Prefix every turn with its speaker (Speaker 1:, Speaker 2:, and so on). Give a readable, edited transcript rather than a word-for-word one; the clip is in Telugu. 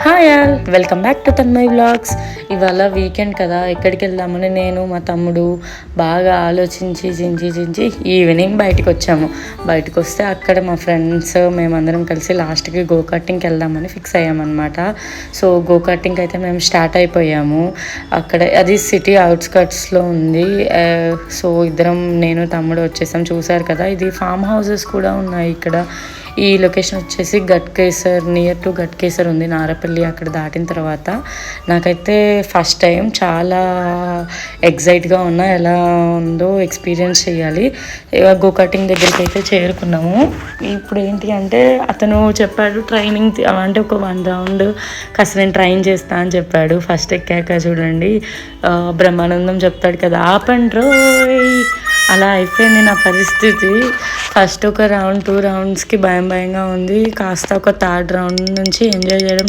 Speaker 1: Hi all, welcome back to Tanmay vlogs. ఇవాళ వీకెండ్ కదా, ఎక్కడికి వెళ్దామని నేను మా తమ్ముడు బాగా ఆలోచించి ఈవినింగ్ బయటకు వచ్చాము. బయటకు వస్తే అక్కడ మా ఫ్రెండ్స్ మేమందరం కలిసి లాస్ట్కి గో కార్టింగ్కి వెళ్దామని ఫిక్స్ అయ్యామన్నమాట. సో గో కార్టింగ్కి అయితే మేము స్టార్ట్ అయిపోయాము. అక్కడ అది సిటీ అవుట్స్కట్స్లో ఉంది. సో ఇద్దరం నేను తమ్ముడు వచ్చేసాం. చూసారు కదా, ఇది ఫామ్ హౌసెస్ కూడా ఉన్నాయి ఇక్కడ. ఈ లొకేషన్ వచ్చేసి గట్కేసర్, నియర్ టు గట్కేసర్ ఉంది, నారపల్లి. అక్కడ దాటిన తర్వాత నాకైతే ఫస్ట్ టైం చాలా ఎగ్జైట్గా ఉన్నా. ఎలా ఉందో ఎక్స్పీరియన్స్ చేయాలి. గో కటింగ్ దగ్గరికి అయితే చేరుకున్నాము. ఇప్పుడు ఏంటి అంటే అతను చెప్పాడు ట్రైనింగ్ అంటే ఒక 1 రౌండ్ కాస్త నేను ట్రైన్ చేస్తా అని చెప్పాడు. ఫస్ట్ ఎక్కాక చూడండి బ్రహ్మానందం చెప్తాడు కదా, ఆపండి రోయ్, అలా అయిపోయింది నా పరిస్థితి. ఫస్ట్ ఒక రౌండ్ 2 రౌండ్స్కి భయంగా ఉంది. కాస్త ఒక 3rd రౌండ్ నుంచి ఎంజాయ్ చేయడం